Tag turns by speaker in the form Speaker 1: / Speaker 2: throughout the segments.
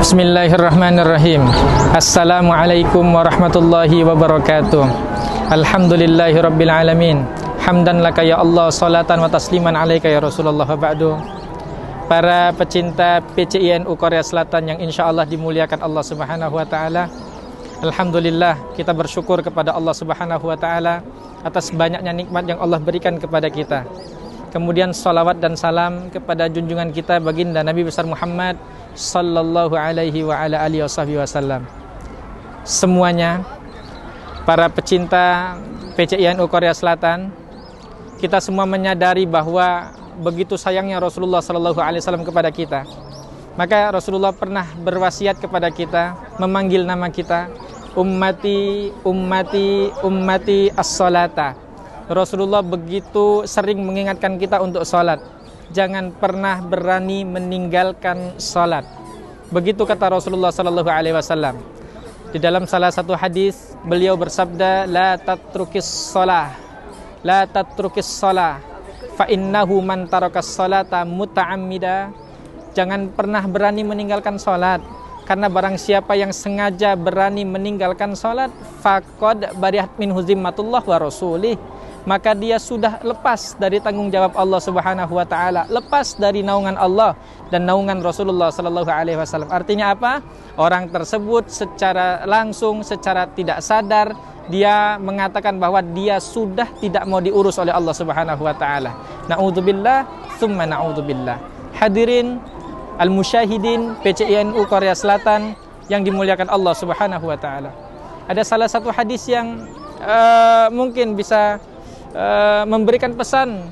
Speaker 1: Bismillahirrahmanirrahim. Assalamualaikum warahmatullahi wabarakatuh. Alhamdulillahi rabbil alamin. Hamdan laka ya Allah, salatan wa tasliman alaika ya Rasulullah wa ba'du. Para pecinta PCINU Korea Selatan yang insya Allah dimuliakan Allah Subhanahu wa ta'ala, alhamdulillah kita bersyukur kepada Allah Subhanahu wa ta'ala atas banyaknya nikmat yang Allah berikan kepada kita. Kemudian salawat dan salam kepada junjungan kita baginda Nabi besar Muhammad sallallahu alaihi wa ala alihi wasallam. Semuanya, para pecinta PCINU Korea Selatan, kita semua menyadari bahwa begitu sayangnya Rasulullah sallallahu alaihi wasallam kepada kita. Maka Rasulullah pernah berwasiat kepada kita, memanggil nama kita, ummati, ummati, ummati as-salata. Rasulullah begitu sering mengingatkan kita untuk salat. Jangan pernah berani meninggalkan salat. Begitu kata Rasulullah sallallahu alaihi wasallam. Di dalam salah satu hadis beliau bersabda, la tatrukis shalah, la tatrukis shalah, fa innahu man tarakas salata muta'ammida. Jangan pernah berani meninggalkan salat, karena barang siapa yang sengaja berani meninggalkan salat, faqad barihat minhu zimmatullah wa rasulih, maka dia sudah lepas dari tanggung jawab Allah Subhanahu wa taala, lepas dari naungan Allah dan naungan Rasulullah sallallahu alaihi wasallam. Artinya apa? Orang tersebut secara langsung, secara tidak sadar, dia mengatakan bahwa dia sudah tidak mau diurus oleh Allah Subhanahu wa taala. Na'udzubillah, tsumma na'udzubillah. Hadirin al-musyahidin PCINU Korea Selatan yang dimuliakan Allah Subhanahu wa taala. Ada salah satu hadis yang mungkin bisa memberikan pesan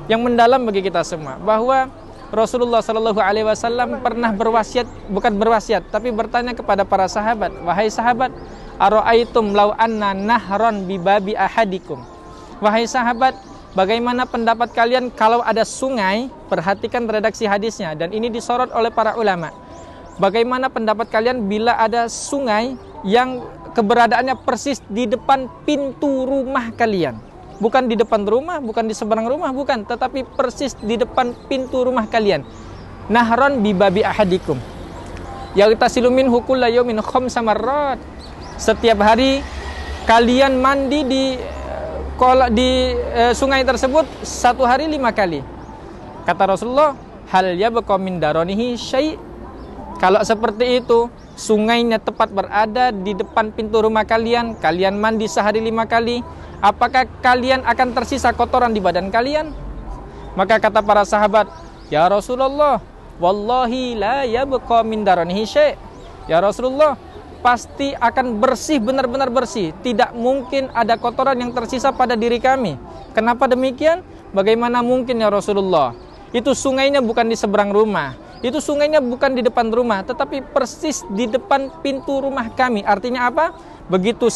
Speaker 1: yang mendalam bagi kita semua, bahwa Rasulullah Shallallahu Alaihi Wasallam pernah berwasiat, bukan berwasiat, tapi bertanya kepada para sahabat, wahai sahabat, aro'aitum lau anna nahron bibabi ahadikum. Wahai sahabat, bagaimana pendapat kalian kalau ada sungai? Perhatikan redaksi hadisnya, dan ini disorot oleh para ulama. Bagaimana pendapat kalian bila ada sungai yang keberadaannya persis di depan pintu rumah kalian? Bukan di depan rumah, bukan di seberang rumah, bukan, tetapi persis di depan pintu rumah kalian. Nahron bibabi ahadikum yaghtasilu minhu kulla yawmin khamsa marrat. Setiap hari kalian mandi di sungai tersebut satu hari 5 kali. Kata Rasulullah, hal yabqa min daronihi syai'. Kalau seperti itu, sungainya tepat berada di depan pintu rumah kalian, kalian mandi sehari 5 kali, apakah kalian akan tersisa kotoran di badan kalian? Maka kata para sahabat, ya Rasulullah, wallahi la yabqa min daronihi syai'. Ya Rasulullah, pasti akan bersih, benar-benar bersih. Tidak mungkin ada kotoran yang tersisa pada diri kami. Kenapa demikian? Bagaimana mungkin ya Rasulullah? Itu sungainya bukan di seberang rumah, itu sungainya bukan di depan rumah, tetapi persis di depan pintu rumah kami. Artinya apa? Begitu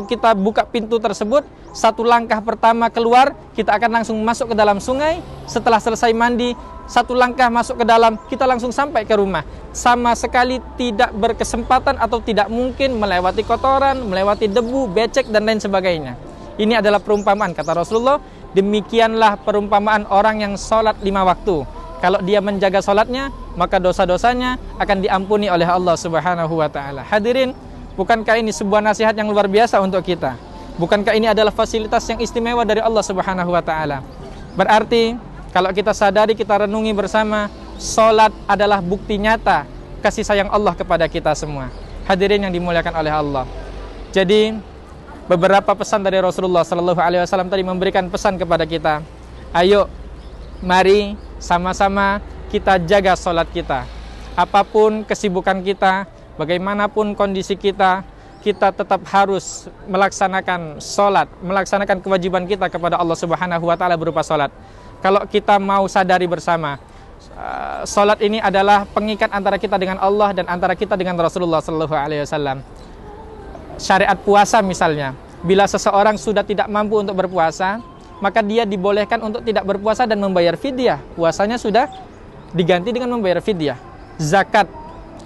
Speaker 1: kita buka pintu tersebut, satu langkah pertama keluar, kita akan langsung masuk ke dalam sungai. Setelah selesai mandi, satu langkah masuk ke dalam, kita langsung sampai ke rumah. Sama sekali tidak berkesempatan atau tidak mungkin melewati kotoran, melewati debu, becek, dan lain sebagainya. Ini adalah perumpamaan, kata Rasulullah. Demikianlah perumpamaan orang yang sholat 5 waktu. Kalau dia menjaga sholatnya, maka dosa-dosanya akan diampuni oleh Allah Subhanahu wa ta'ala. Hadirin, bukankah ini sebuah nasihat yang luar biasa untuk kita? Bukankah ini adalah fasilitas yang istimewa dari Allah Subhanahu wa ta'ala? Berarti, kalau kita sadari, kita renungi bersama, sholat adalah bukti nyata kasih sayang Allah kepada kita semua. Hadirin yang dimuliakan oleh Allah. Jadi, beberapa pesan dari Rasulullah Sallallahu Alaihi Wasallam tadi memberikan pesan kepada kita. Ayo, mari sama-sama kita jaga sholat kita. Apapun kesibukan kita, bagaimanapun kondisi kita, kita tetap harus melaksanakan sholat, melaksanakan kewajiban kita kepada Allah Subhanahu wa ta'ala berupa sholat. Kalau kita mau sadari bersama, sholat ini adalah pengikat antara kita dengan Allah dan antara kita dengan Rasulullah Sallallahu Alaihi Wasallam. Syariat puasa misalnya, bila seseorang sudah tidak mampu untuk berpuasa, maka dia dibolehkan untuk tidak berpuasa dan membayar fidyah. Puasanya sudah diganti dengan membayar fidyah. Zakat,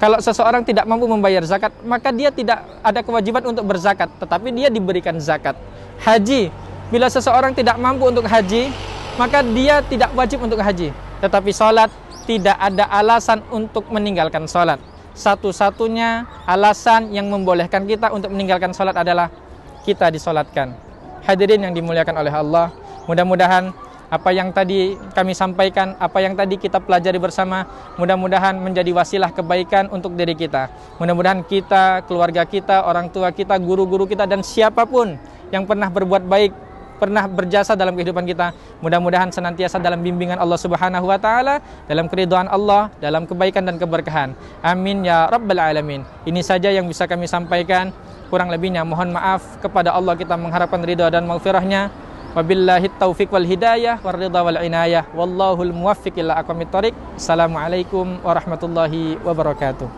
Speaker 1: kalau seseorang tidak mampu membayar zakat, maka dia tidak ada kewajiban untuk berzakat, tetapi dia diberikan zakat. Haji, bila seseorang tidak mampu untuk haji, maka dia tidak wajib untuk haji. Tetapi sholat, tidak ada alasan untuk meninggalkan sholat. satu-satunya alasan yang membolehkan kita untuk meninggalkan sholat adalah kita disolatkan. Hadirin yang dimuliakan oleh Allah, mudah-mudahan apa yang tadi kami sampaikan, apa yang tadi kita pelajari bersama, mudah-mudahan menjadi wasilah kebaikan untuk diri kita. Mudah-mudahan kita, keluarga kita, orang tua kita, guru-guru kita, dan siapapun yang pernah berbuat baik, pernah berjasa dalam kehidupan kita, mudah-mudahan senantiasa dalam bimbingan Allah Subhanahu wa taala, dalam keridhaan Allah, dalam kebaikan dan keberkahan. Amin ya rabbal alamin. Ini saja yang bisa kami sampaikan. Kurang lebihnya mohon maaf. Kepada Allah kita mengharapkan ridha dan maghfirahnya. Wabillahi taufiq wal hidayah war ridha wal inayah. Wallahul muwaffiq ila aqwamit thoriq. Assalamualaikum warahmatullahi wabarakatuh.